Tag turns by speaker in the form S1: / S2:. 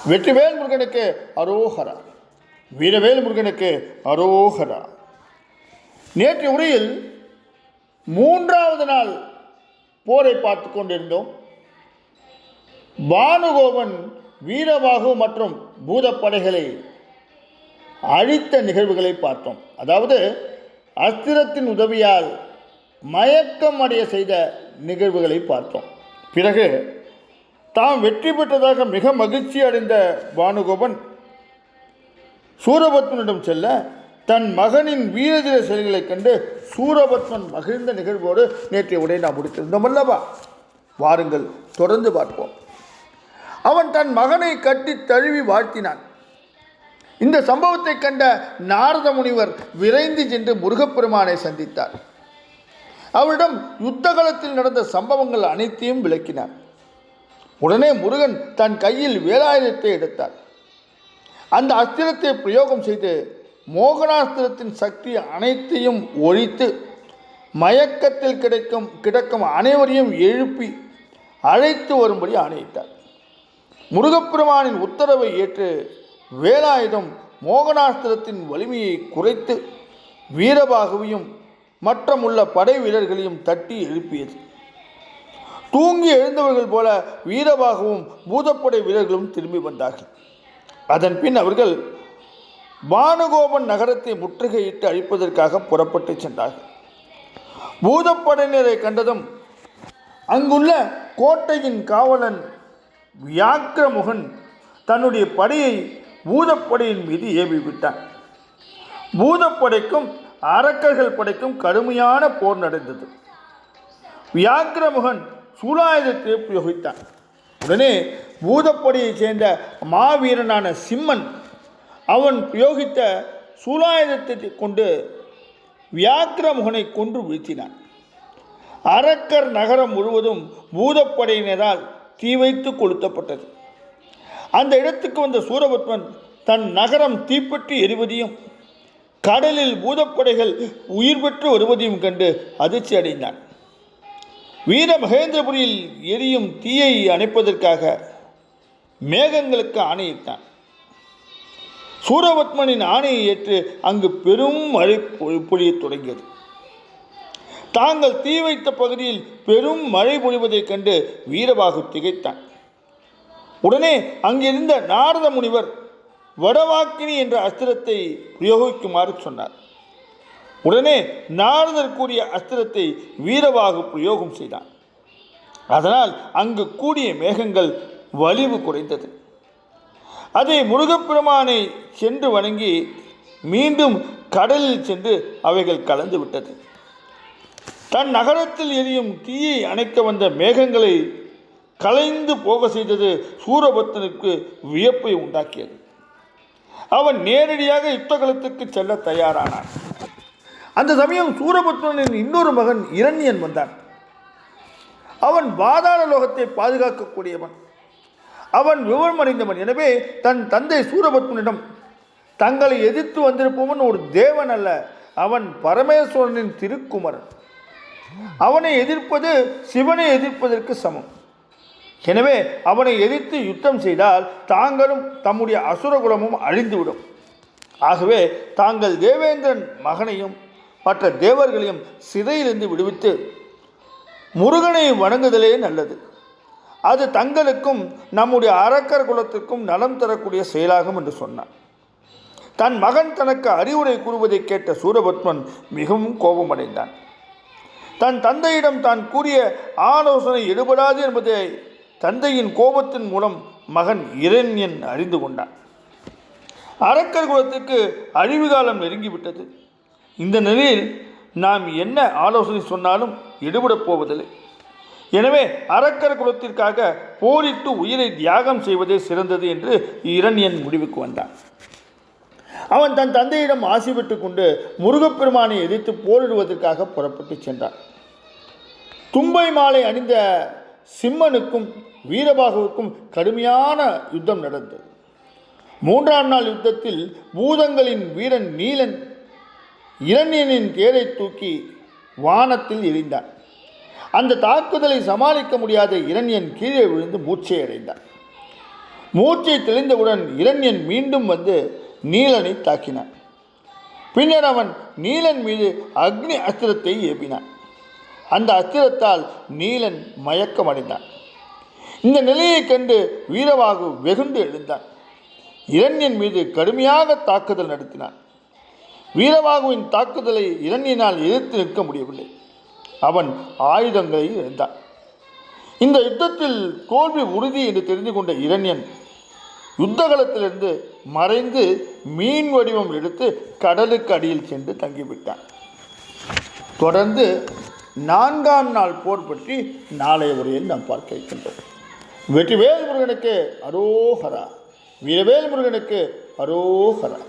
S1: வெற்றிவேல் முருகனுக்கு அரோகரா. வீரவேல் முருகனுக்கு அரோகரா. நேற்று உரையில் 3வது நாள் போரை பார்த்து கொண்டிருந்தோம். பானுகோபன் வீரபாகு மற்றும் பூதப்படைகளை அழித்த நிகழ்வுகளை பார்த்தோம். அதாவது அஸ்திரத்தின் உதவியால் மயக்கம் அடைய செய்த நிகழ்வுகளை பார்த்தோம். பிறகு தாம் வெற்றி பெற்றதாக மிக மகிழ்ச்சி அடைந்த பானுகோபன் சூரபத்மனிடம் செல்ல தன் மகனின் வீரதீர செயல்களைக் கண்டு சூரபத்மன் மகிழ்ந்த நிகழ்வோடு நேற்றைய உரை நாம் முடித்திருந்தோம் அல்லவா? வாருங்கள் தொடர்ந்து பார்ப்போம். அவன் தன் மகனை கட்டி தழுவி வாழ்த்தினான். இந்த சம்பவத்தை கண்ட நாரத முனிவர் விரைந்து சென்று முருகப்பெருமானை சந்தித்தார். அவரிடம் யுத்த காலத்தில் நடந்த சம்பவங்கள் அனைத்தையும் விளக்கினார். உடனே முருகன் தன் கையில் வேலாயுதத்தை எடுத்தார். அந்த அஸ்திரத்தை பிரயோகம் செய்து மோகனாஸ்திரத்தின் சக்தி அனைத்தையும் ஒழித்து மயக்கத்தில் கிடக்கும் அனைவரையும் எழுப்பி அழைத்து வரும்படி ஆணையிட்டார். முருகப்பெருமானின் உத்தரவை ஏற்று வேலாயுதம் மோகனாஸ்திரத்தின் வலிமையை குறைத்து வீரபாகுவையும் மற்றமுள்ள படை வீரர்களையும் தட்டி எழுப்பியது. தூங்கி எழுந்தவர்கள் போல வீரபாகவும் பூதப்படை வீரர்களும் திரும்பி வந்தார்கள். அதன் பின் அவர்கள் பானுகோபன் நகரத்தை முற்றுகையிட்டு அழிப்பதற்காக புறப்பட்டு சென்றார்கள். பூதப்படையினரை கண்டதும் அங்குள்ள கோட்டையின் காவலன் வியாக்கிரமுகன் தன்னுடைய படையை பூதப்படையின் மீது ஏவிவிட்டான். பூதப்படைக்கும் அரக்கர்கள் படைக்கும் கடுமையான போர் நடந்தது. வியாக்கிரமுகன் சூலாயுதத்தை பிரயோகித்தான். உடனே பூதப்படையைச் சேர்ந்த மாவீரனான சிம்மன் அவன் பிரயோகித்த சூலாயுதத்தை கொண்டு வியாக்கிரமுகனை கொன்று வீழ்த்தினான். அரக்கர் நகரம் முழுவதும் பூதப்படையினரால் தீ வைத்து கொளுத்தப்பட்டது. அந்த இடத்துக்கு வந்த சூரபத்மன் தன் நகரம் தீப்பற்றி எரிவதையும் கடலில் பூதப்படைகள் உயிர் பெற்று வருவதையும் கண்டு அதிர்ச்சி அடைந்தான். வீர மகேந்திரபுரியில் எரியும் தீயை அணைப்பதற்காக மேகங்களுக்கு ஆணையிட்டான். சூரபத்மனின் ஆணையை ஏற்று அங்கு பெரும் மழை பொழியத் தொடங்கியது. தாங்கள் தீ வைத்த பகுதியில் பெரும் மழை பொழிவதைக் கண்டு வீரபாகு திகைத்தான். உடனே அங்கிருந்த நாரத முனிவர் வடவாக்கினி என்ற அஸ்திரத்தை பிரயோகிக்குமாறு சொன்னார். உடனே நாரதர் கூறிய அஸ்திரத்தை வீரபாகு பிரயோகம் செய்தான். அதனால் அங்கு கூடிய மேகங்கள் வலிவு குறைந்தது. அதை முருகப்பெருமானை சென்று வணங்கி மீண்டும் கடலில் சென்று அவைகள் கலந்து விட்டது. தன் நகரத்தில் எரியும் தீயை அணைக்க வந்த மேகங்களை கலைந்து போக செய்தது சூரபத்மனுக்கு வியப்பை உண்டாக்கியது. அவன் நேரடியாக யுத்த களத்துக்கு செல்ல தயாரானான். அந்த சமயம் சூரபத்மனின் இன்னொரு மகன் இரண்யன் வந்தான். அவன் பாதாள லோகத்தை பாதுகாக்கக்கூடியவன். அவன் விவரமடைந்தவன். எனவே தன் தந்தை சூரபத்மனிடம், தங்களை எதிர்த்து வந்திருப்பவன் ஒரு தேவன் அல்ல, அவன் பரமேஸ்வரனின் திருக்குமரன். அவனை எதிர்ப்பது சிவனை எதிர்ப்பதற்கு சமம். எனவே அவனை எதிர்த்து யுத்தம் செய்தால் தாங்களும் தம்முடைய அசுரகுலமும் அழிந்துவிடும். ஆகவே தாங்கள் தேவேந்திரன் மகனையும் மற்ற தேவர்களையும் சிறையிலிருந்து விடுவித்து முருகனை வணங்குதலே நல்லது. அது தங்களுக்கும் நம்முடைய அரக்கர் குலத்திற்கும் நலம் தரக்கூடிய செயலாகும் என்று சொன்னான். தன் மகன் தனக்கு அறிவுரை கூறுவதை கேட்ட சூரபத்மன் மிகவும் கோபமடைந்தான். தன் தந்தையிடம் தான் கூறிய ஆலோசனை எடுபடாது என்பதை தந்தையின் கோபத்தின் மூலம் மகன் இரண்யன் அறிந்து கொண்டான். அரக்கர் குலத்திற்கு அழிவு காலம் நெருங்கிவிட்டது. இந்த நிலையில் நாம் என்ன ஆலோசனை சொன்னாலும் எடுபடப் போவதில்லை. எனவே அரக்கர் குலத்திற்காக போரிட்டு உயிரை தியாகம் செய்வதே சிறந்தது என்று இரண்யன் முடிவுக்கு வந்தான். அவன் தன் தந்தையிடம் ஆசி பெற்றுக் கொண்டு முருகப்பெருமானை எதிர்த்து போரிடுவதற்காக புறப்பட்டு சென்றான். தும்பை மாலை அணிந்த சிம்மனுக்கும் வீரபாகுவுக்கும் கடுமையான யுத்தம் நடந்தது. 3ஆம் நாள் யுத்தத்தில் பூதங்களின் வீரன் நீலன் இரண்யனின் தேரை தூக்கி வானத்தில் எறிந்தான். அந்த தாக்குதலை சமாளிக்க முடியாத இரண்யன் கீழே விழுந்து மூச்சை அடைந்தான். மூச்சை தெளிந்தவுடன் இரண்யன் மீண்டும் வந்து நீலனை தாக்கினான். பின்னர் அவன் நீலன் மீது அக்னி அஸ்திரத்தை ஏப்பினான். அந்த அஸ்திரத்தால் நீலன் மயக்கமடைந்தான். இந்த நிலையை கண்டு வீரவாகு வெகுண்டு எழுந்தான். இரண்யன் மீது கடுமையாக தாக்குதல் நடத்தினான். வீரவாகுவின் தாக்குதலை இரண்யனால் எதிர்த்து நிற்க முடியவில்லை. அவன் ஆயுதங்களை இழந்தான். இந்த யுத்தத்தில் தோல்வி உறுதி என்று தெரிந்து கொண்ட இரண்யன் யுத்தகலத்திலிருந்து மறைந்து மீன் வடிவம் எடுத்து கடலுக்கு அடியில் சென்று தங்கிவிட்டான். தொடர்ந்து 4ஆம் நாள் போர் பற்றி நாளைய உரையில் நாம் பார்க்க இருக்கின்றோம். வெற்றிவேல் முருகனுக்கு அரோகரா. வீரவேல் முருகனுக்கு அரோகரா.